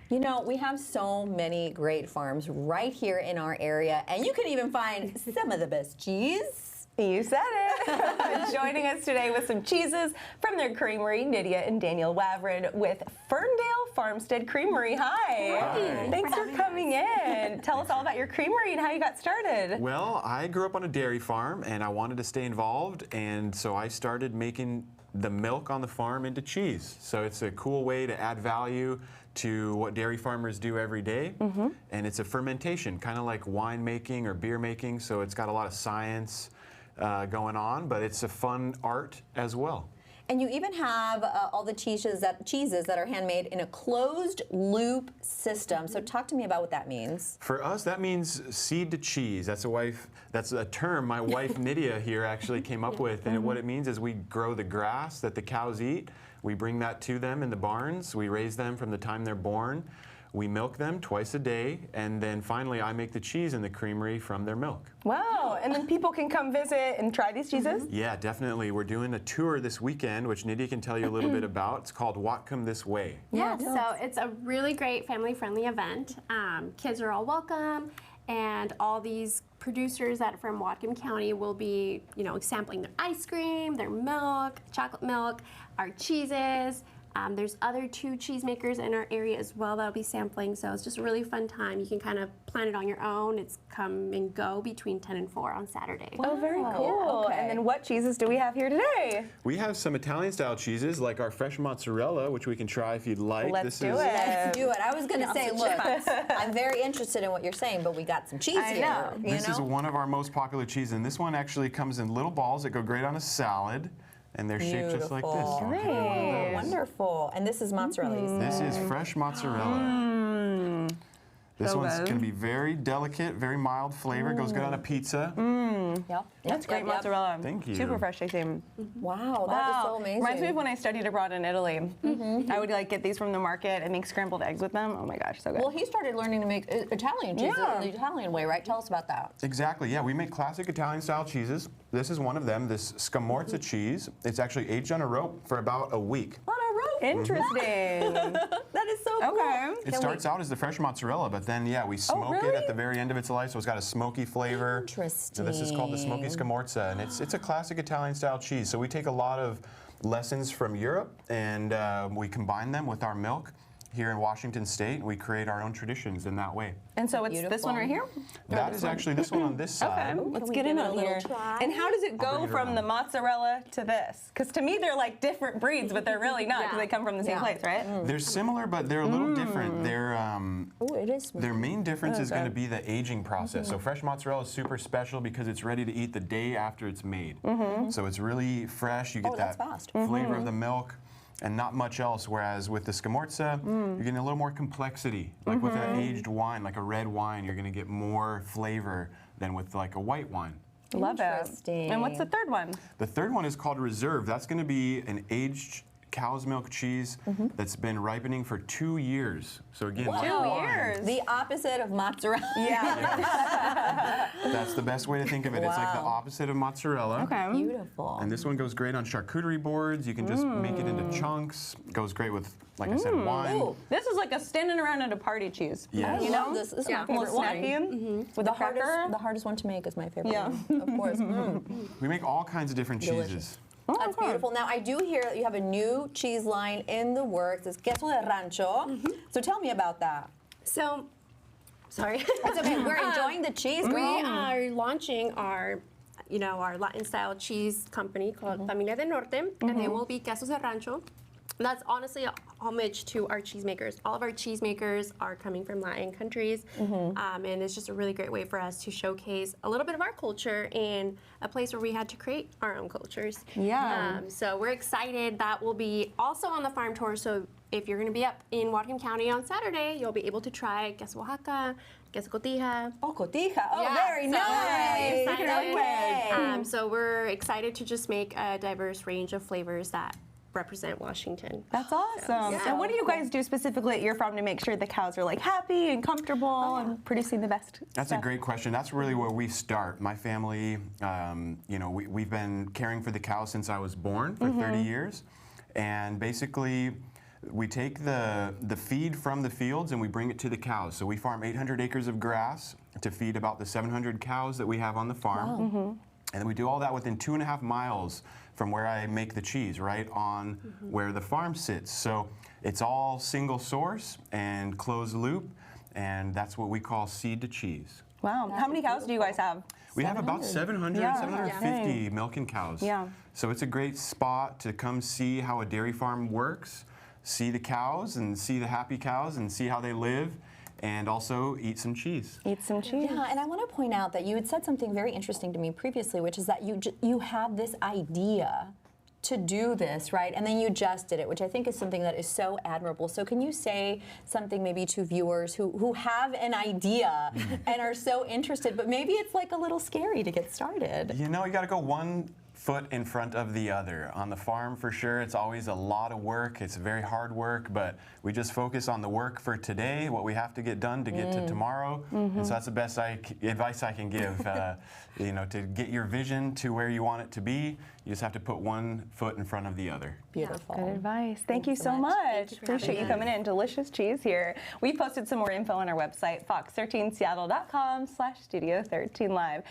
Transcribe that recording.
You know, we have so many great farms right here in our area, and you can even find some of the best cheese. You said it. Joining us today with some cheeses from their creamery, Nydia and Daniel Wavrin with Ferndale Farmstead Creamery. Hi. Hi. Thanks for coming in. Tell us all about your creamery and how you got started. Well, I grew up on a dairy farm and I wanted to stay involved, and so I started making the milk on the farm into cheese. So it's a cool way to add value to what dairy farmers do every day. And it's a fermentation, kind of like wine making or beer making, so it's got a lot of science going on, but it's a fun art as well. And you even have all the cheeses that are handmade in a closed loop system. So talk to me about what that means. For us, that means seed to cheese. That's a term my wife Nydia here actually came up with. And what it means is we grow the grass that the cows eat. We bring that to them in the barns. We raise them from the time they're born. We milk them twice a day, and then finally I make the cheese in the creamery from their milk. Wow, and then people can come visit and try these cheeses? Yeah, definitely. We're doing a tour this weekend, which Nydia can tell you a little bit about. It's called Whatcom This Way. Yeah, so it's a really great family-friendly event. Kids are all welcome, and all these producers from Whatcom County will be, sampling their ice cream, their milk, chocolate milk, our cheeses. There's other 2 cheesemakers in our area as well that'll be sampling, so it's just a really fun time. You can kind of plan it on your own. It's come and go between 10 and 4 on Saturday. Oh, very cool. Okay. And then what cheeses do we have here today? We have some Italian-style cheeses, like our fresh mozzarella, which we can try if you'd like. Let's do it. Let's do it. I was going to say, look, I'm very interested in what you're saying, but we got some cheese here. This is one of our most popular cheeses, and this one actually comes in little balls that go great on a salad. And they're shaped just like this. Great. Wonderful. And this is mozzarella, you said. This is fresh mozzarella. This one's going to be very delicate, very mild flavor. Goes good on a pizza. Yep. That's great mozzarella. Thank you. Super fresh tasting. Wow, that is so amazing. Reminds me of when I studied abroad in Italy. I would get these from the market and make scrambled eggs with them. Oh my gosh, so good. Well, he started learning to make Italian cheese the Italian way, right? Tell us about that. Exactly, yeah. We make classic Italian-style cheeses. This is one of them, this scamorza cheese. It's actually aged on a rope for about a week. On a rope. Interesting. That is so cool. It starts out as the fresh mozzarella, but then, we smoke it at the very end of its life, so it's got a smoky flavor. Interesting. So this is called the smoky scamorza, and it's a classic Italian-style cheese. So we take a lot of lessons from Europe, and we combine them with our milk here in Washington State. We create our own traditions in that way. And so it's this one right here? That is actually this one on this side. Okay, let's get in on here. And how does it go from the mozzarella to this? Because to me, they're like different breeds, but they're really not because they come from the same place, right? They're similar, but they're a little different. It is sweet. Their main difference is going to be the aging process. So fresh mozzarella is super special because it's ready to eat the day after it's made. So it's really fresh. You get that flavor of the milk and not much else, whereas with the scamorza, you're getting a little more complexity. Like with an aged wine, like a red wine, you're going to get more flavor than with like a white wine. Love it. And what's the third one? The third one is called Reserve. That's going to be an aged cow's milk cheese that's been ripening for 2 years. So again, 2 years. The opposite of mozzarella. Yeah. That's the best way to think of it. It's like the opposite of mozzarella. Okay. Beautiful. And this one goes great on charcuterie boards. You can just make it into chunks. Goes great with, like I said, wine. Ooh. This is like a standing around at a party cheese. Yes. I love this. This is my favorite one. With The hardest one to make is my favorite one. Of course. We make all kinds of different cheeses. That's beautiful. Now, I do hear that you have a new cheese line in the works. It's queso de rancho. So tell me about that. So, sorry. It's okay. We're enjoying the cheese. We are launching our Latin-style cheese company called Familia del Norte, and they will be quesos de rancho. And that's honestly a homage to our cheesemakers. All of our cheesemakers are coming from Latin countries, and it's just a really great way for us to showcase a little bit of our culture in a place where we had to create our own cultures. Yeah. So we're excited. That will be also on the farm tour. So if you're going to be up in Whatcom County on Saturday, you'll be able to try queso Oaxaca, queso cotija. Oh, cotija. Oh, Yeah, very so nice. excited. So we're excited to just make a diverse range of flavors that represent Washington. That's awesome. Yeah. And what do you guys do specifically at your farm to make sure the cows are happy and comfortable and producing the best That's stuff? a great question. That's really where we start. My family, we've been caring for the cows since I was born for 30 years. And basically, we take the feed from the fields and we bring it to the cows. So we farm 800 acres of grass to feed about the 700 cows that we have on the farm. Wow. And then we do all that within 2.5 miles from where I make the cheese, right on where the farm sits. So it's all single source and closed loop, and that's what we call seed to cheese. Wow. How many cows do you guys have? We have about 700, Yeah. 750 milking cows. Yeah. So it's a great spot to come see how a dairy farm works, see the cows and see the happy cows and see how they live, and also eat some cheese. Eat some cheese. Yeah, and I want to point out that you had said something very interesting to me previously, which is that you had this idea to do this, right? And then you just did it, which I think is something that is so admirable. So can you say something maybe to viewers who have an idea and are so interested, but maybe it's like a little scary to get started? You know, you got to go one foot in front of the other. On the farm, for sure, it's always a lot of work. It's very hard work, but we just focus on the work for today, what we have to get done to get to tomorrow. And so that's the best advice I can give. You know, to get your vision to where you want it to be, you just have to put one foot in front of the other. Beautiful. Good advice. Thank you Thanks so so much. much. Thank you for Appreciate you having coming in. Delicious cheese here. We posted some more info on our website, fox13seattle.com/studio13live.